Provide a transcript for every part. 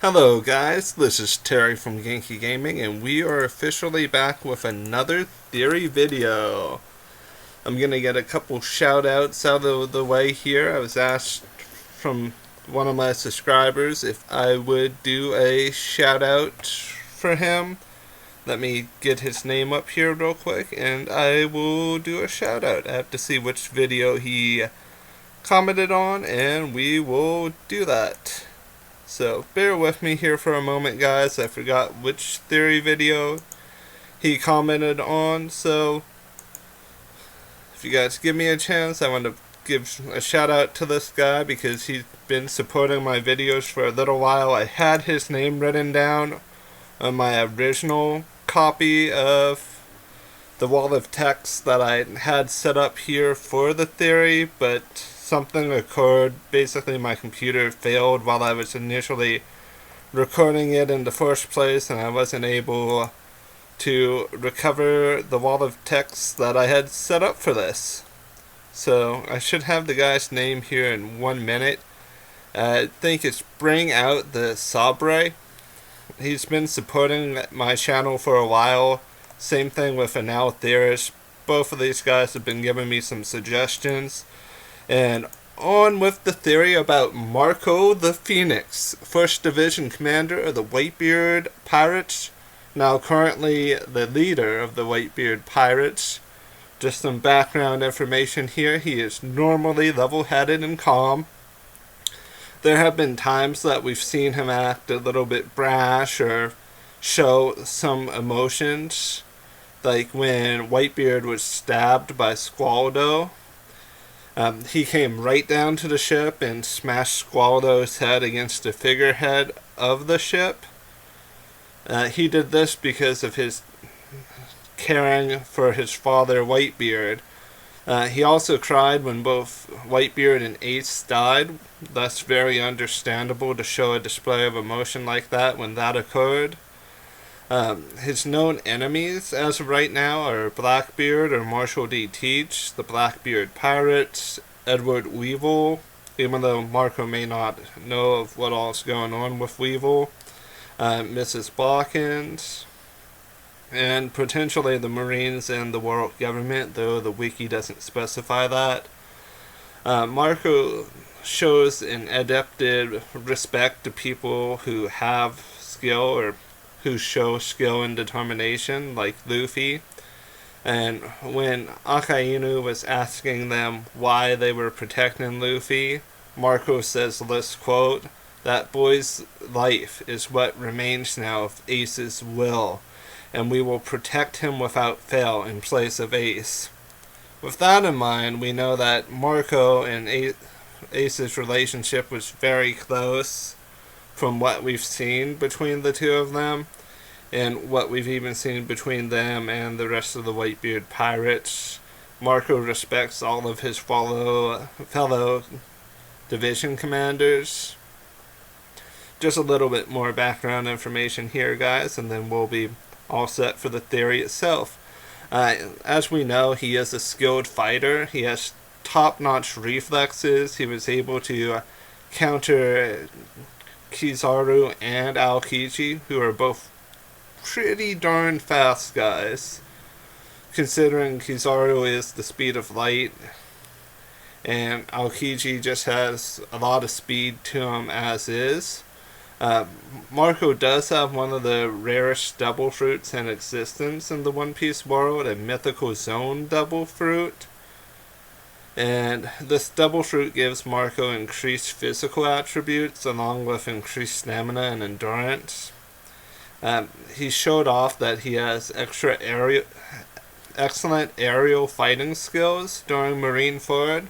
Hello guys, this is Terry from Genki Gaming and we are officially back with another theory video. I'm gonna get a couple shout outs out of the way here. I was asked from one of my subscribers if I would do a shout out for him. Let me get his name up here real quick and I will do a shout out. I have to see which video he commented on and we will do that. So bear with me here for a moment guys, I forgot which theory video he commented on, so if you guys give me a chance I want to give a shout out to this guy because he's been supporting my videos for a little while. I had his name written down on my original copy of the wall of text that I had set up here for the theory, but something occurred. Basically my computer failed while I was initially recording it in the first place and I wasn't able to recover the wall of text that I had set up for this. So I should have the guy's name here in 1 minute. I think it's Bring Out the Sabre. He's been supporting my channel for a while. Same thing with Anal Theorist. Both of these guys have been giving me some suggestions. And on with the theory about Marco the Phoenix, 1st Division Commander of the Whitebeard Pirates, now currently the leader of the Whitebeard Pirates. Just some background information here. He is normally level-headed and calm. There have been times that we've seen him act a little bit brash or show some emotions, like when Whitebeard was stabbed by Squaldo. He came right down to the ship and smashed Squaldo's head against the figurehead of the ship. He did this because of his caring for his father, Whitebeard. He also cried when both Whitebeard and Ace died. That's very understandable to show a display of emotion like that when that occurred. His known enemies as of right now are Blackbeard or Marshall D. Teach, the Blackbeard Pirates, Edward Weevil, even though Marco may not know of what all is going on with Weevil, Mrs. Balkans, and potentially the Marines and the world government, though the wiki doesn't specify that. Marco shows an adapted respect to people who have skill or who show skill and determination, like Luffy. And when Akainu was asking them why they were protecting Luffy, Marco says this quote, "That boy's life is what remains now of Ace's will, and we will protect him without fail in place of Ace." With that in mind, we know that Marco and Ace's relationship was very close from what we've seen between the two of them, and what we've even seen between them and the rest of the Whitebeard Pirates. Marco respects all of his fellow division commanders. Just a little bit more background information here, guys, and then we'll be all set for the theory itself. As we know, he is a skilled fighter. He has top-notch reflexes. He was able to counter Kizaru and Aokiji, who are both pretty darn fast guys, considering Kizaru is the speed of light and Aokiji just has a lot of speed to him as is. Marco does have one of the rarest double fruits in existence in the One Piece world, a mythical zone double fruit. And this double fruit gives Marco increased physical attributes along with increased stamina and endurance. He showed off that he has excellent aerial fighting skills during Marineford.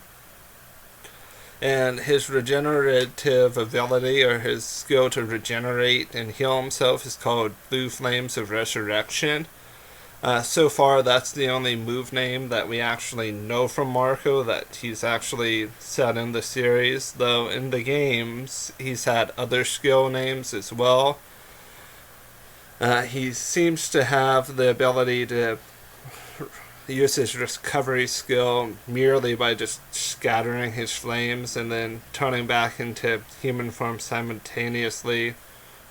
And his regenerative ability, or his skill to regenerate and heal himself, is called Blue Flames of Resurrection. So far, that's the only move name that we actually know from Marco that he's actually said in the series, though in the games, he's had other skill names as well. He seems to have the ability to use his recovery skill merely by just scattering his flames and then turning back into human form simultaneously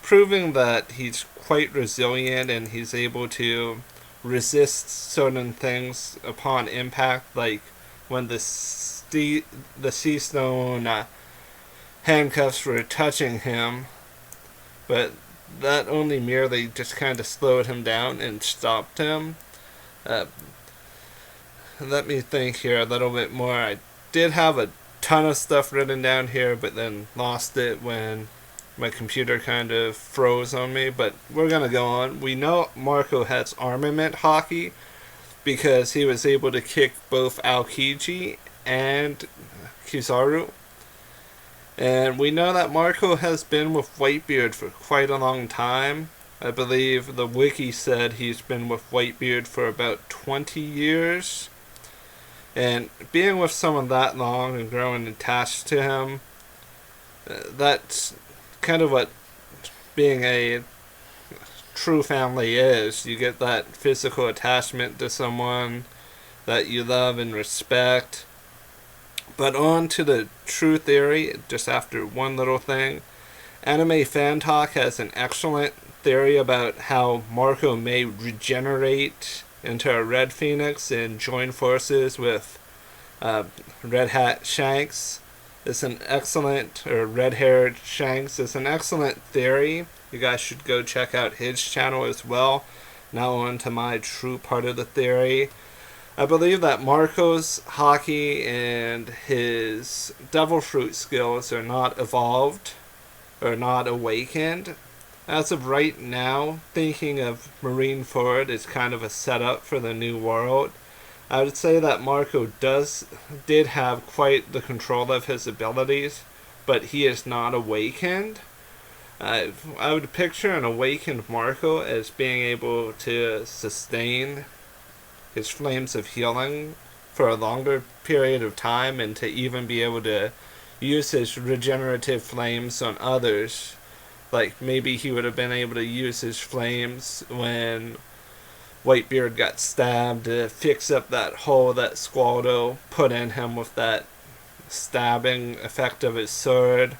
proving that he's quite resilient and he's able to resist certain things upon impact, like when the sea stone handcuffs were touching him, but that only merely just kind of slowed him down and stopped him. Uh, Let me think here a little bit more. I did have a ton of stuff written down here, but then lost it when my computer kind of froze on me. But we're gonna go on. We know Marco has armament hockey because he was able to kick both Aokiji and Kizaru. And we know that Marco has been with Whitebeard for quite a long time. I believe the wiki said he's been with Whitebeard for about 20 years. And being with someone that long and growing attached to him, that's kind of what being a true family is. You get that physical attachment to someone that you love and respect. But on to the true theory, just after one little thing. Anime Fan Talk has an excellent theory about how Marco may regenerate into a Red Phoenix and join forces with Red Hat Shanks. It's an excellent, or Red Haired Shanks. It's an excellent theory. You guys should go check out his channel as well. Now on to my true part of the theory. I believe that Marco's hockey and his Devil Fruit skills are not evolved or not awakened. As of right now, thinking of Marineford is kind of a setup for the new world. I would say that Marco did have quite the control of his abilities, but he is not awakened. I would picture an awakened Marco as being able to sustain his flames of healing for a longer period of time and to even be able to use his regenerative flames on others. Like maybe he would have been able to use his flames when Whitebeard got stabbed to fix up that hole that Squaldo put in him with that stabbing effect of his sword.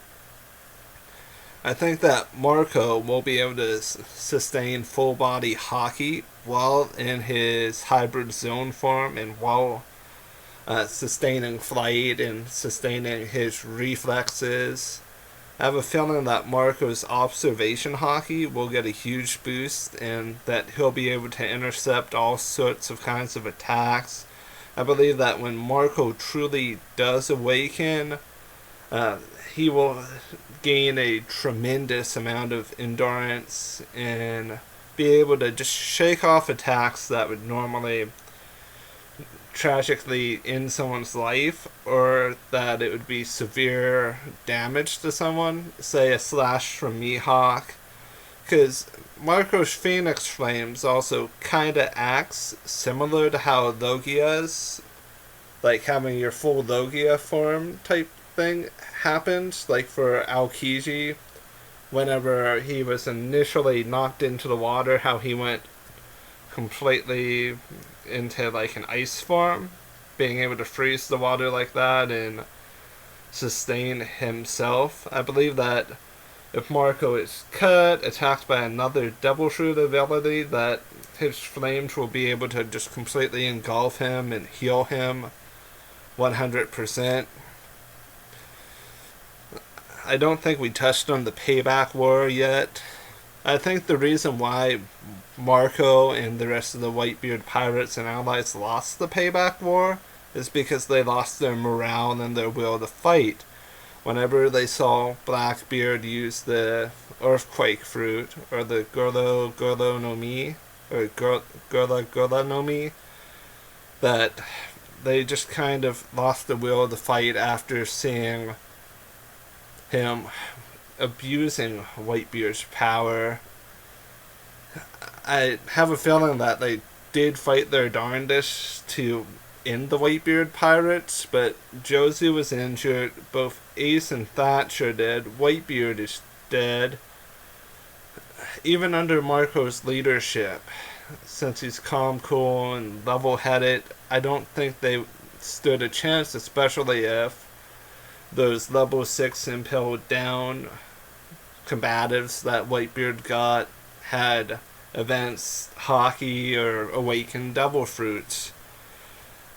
I think that Marco will be able to sustain full body hockey while in his hybrid zone form and while sustaining flight and sustaining his reflexes. I have a feeling that Marco's observation hockey will get a huge boost and that he'll be able to intercept all sorts of kinds of attacks. I believe that when Marco truly does awaken, he will gain a tremendous amount of endurance and be able to just shake off attacks that would normally tragically end someone's life, or that it would be severe damage to someone, say a slash from Mihawk. Because Marco's Phoenix Flames also kinda acts similar to how Logia's, like having your full Logia form type thing happens, like for Aokiji, whenever he was initially knocked into the water, how he went completely into like an ice form, being able to freeze the water like that and sustain himself. I believe that if Marco is cut, attacked by another Devil Fruit ability, that his flames will be able to just completely engulf him and heal him 100%. I don't think we touched on the Payback War yet. I think the reason why Marco and the rest of the Whitebeard pirates and allies lost the Payback War is because they lost their morale and their will to fight. Whenever they saw Blackbeard use the Earthquake Fruit, or the Gurlo no Mi, or Gurla no Mi, that they just kind of lost the will to fight after seeing him abusing Whitebeard's power. I have a feeling that they did fight their darndest to end the Whitebeard pirates, but Josie was injured, both Ace and Thatch are dead, Whitebeard is dead. Even under Marco's leadership, since he's calm, cool, and level-headed, I don't think they stood a chance, especially if those level 6 impelled down combatives that Whitebeard got had events hockey or awakened devil fruits.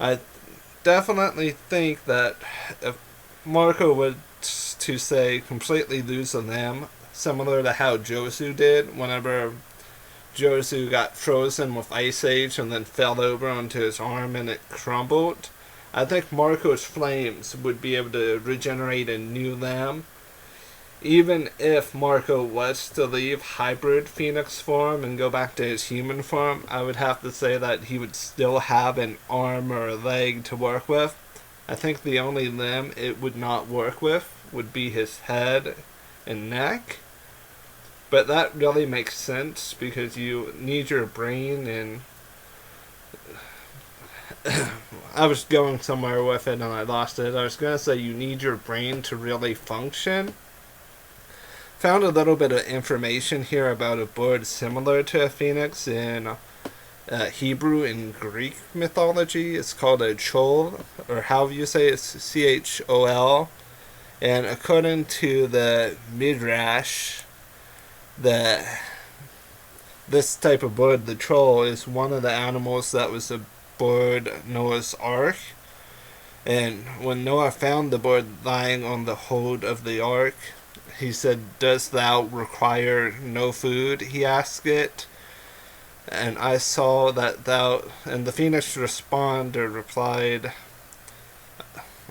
I definitely think that if Marco were to say completely lose a limb, similar to how Josu did whenever Josu got frozen with Ice Age and then fell over onto his arm and it crumbled, I think Marco's flames would be able to regenerate a new limb. Even if Marco was to leave hybrid Phoenix form and go back to his human form, I would have to say that he would still have an arm or a leg to work with. I think the only limb it would not work with would be his head and neck. But that really makes sense because you need your brain and I was going somewhere with it and I lost it. I was going to say you need your brain to really function. Found a little bit of information here about a bird similar to a phoenix in Hebrew and Greek mythology. It's called a chol, or however you say it, it's Chol. And according to the Midrash, this type of bird, the troll, is one of the animals that was aboard Noah's Ark. And when Noah found the bird lying on the hold of the ark, he said, "Dost thou require no food?" he asked it. And I saw that and the phoenix replied,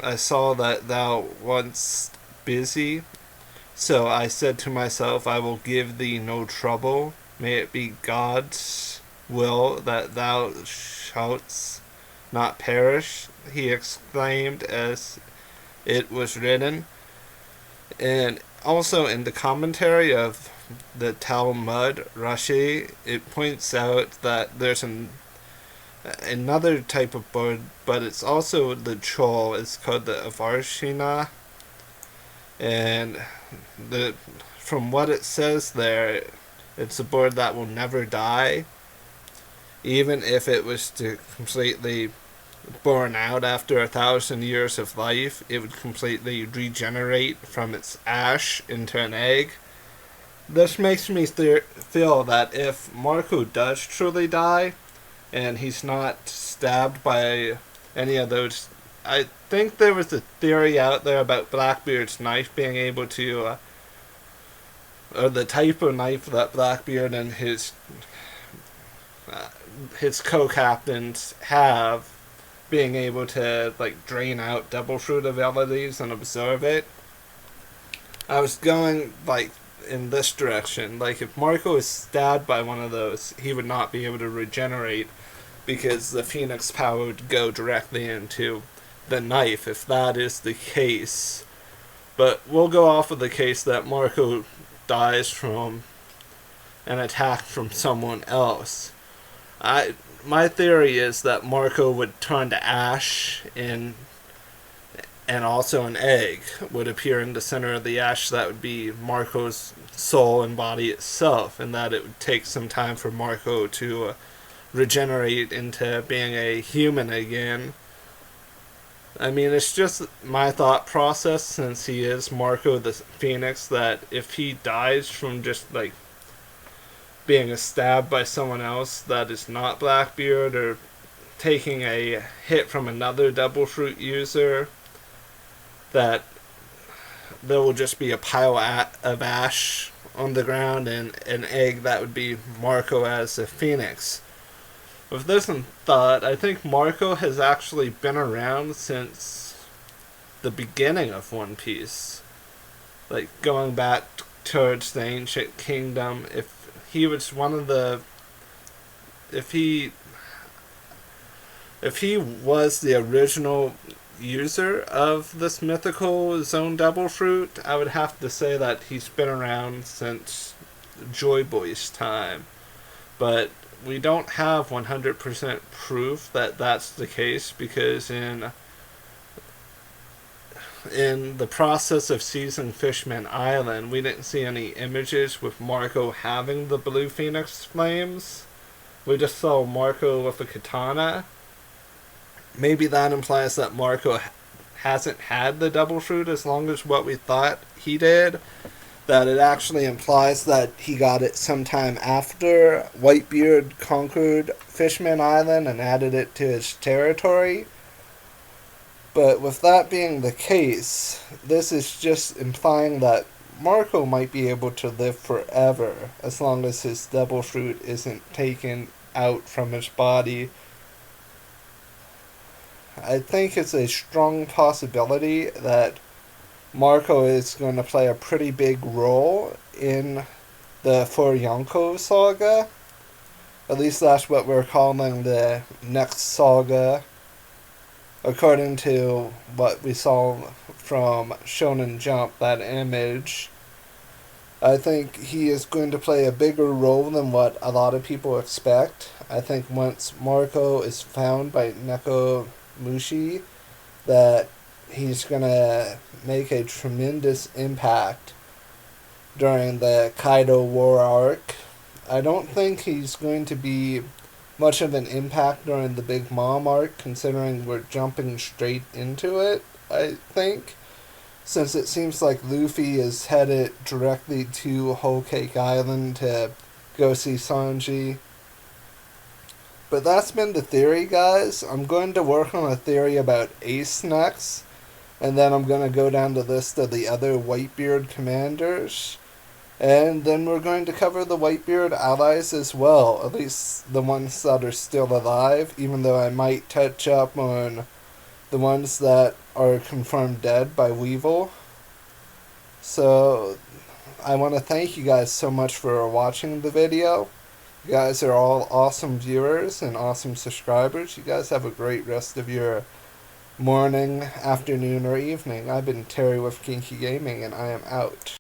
"I saw that thou wast busy. So I said to myself, I will give thee no trouble. May it be God's will that thou shouldst not perish," he exclaimed as it was written. And also in the commentary of the Talmud Rashi, it points out that there's another type of bird, but it's also the chol. It's called the avarshina. And from what it says there, it's a bird that will never die. Even if it was to completely burn out after 1,000 years of life, it would completely regenerate from its ash into an egg. This makes me feel that if Marco does truly die, and he's not stabbed by any of those, I think there was a theory out there about Blackbeard's knife being able to, or the type of knife that Blackbeard and his co-captains have, being able to drain out devil fruit abilities and absorb it. I was going in this direction. If Marco is stabbed by one of those, he would not be able to regenerate because the phoenix power would go directly into the knife if that is the case. But we'll go off of the case that Marco dies from an attack from someone else. My theory is that Marco would turn to ash, and also an egg would appear in the center of the ash. That would be Marco's soul and body itself, and that it would take some time for Marco to regenerate into being a human again. I mean, it's just my thought process, since he is Marco the Phoenix, that if he dies from just being stabbed by someone else that is not Blackbeard, or taking a hit from another double fruit user, that there will just be a pile of ash on the ground and an egg that would be Marco as a phoenix. With this in thought, I think Marco has actually been around since the beginning of One Piece. Going back towards the ancient kingdom, if he was one of the... If he was the original user of this mythical zone devil fruit, I would have to say that he's been around since Joy Boy's time. But we don't have 100% proof that that's the case, because in the process of seizing Fishman Island, we didn't see any images with Marco having the blue phoenix flames. We just saw Marco with a katana. Maybe that implies that Marco hasn't had the double fruit as long as what we thought he did. that it actually implies that he got it sometime after Whitebeard conquered Fishman Island and added it to his territory. But with that being the case, this is just implying that Marco might be able to live forever as long as his devil fruit isn't taken out from his body. I think it's a strong possibility that Marco is going to play a pretty big role in the Furyanko saga. At least that's what we're calling the next saga, according to what we saw from Shonen Jump, that image. I think he is going to play a bigger role than what a lot of people expect. I think once Marco is found by Neko Mushi, that he's going to make a tremendous impact during the Kaido War arc. I don't think he's going to be much of an impact during the Big Mom arc, considering we're jumping straight into it, I think. Since it seems like Luffy is headed directly to Whole Cake Island to go see Sanji. But that's been the theory, guys. I'm going to work on a theory about Ace next, and then I'm going to go down the list of the other Whitebeard commanders. And then we're going to cover the Whitebeard allies as well, at least the ones that are still alive, even though I might touch up on the ones that are confirmed dead by Weevil. So, I want to thank you guys so much for watching the video. You guys are all awesome viewers and awesome subscribers. You guys have a great rest of your morning, afternoon, or evening. I've been Terry with Genki Gaming, and I am out.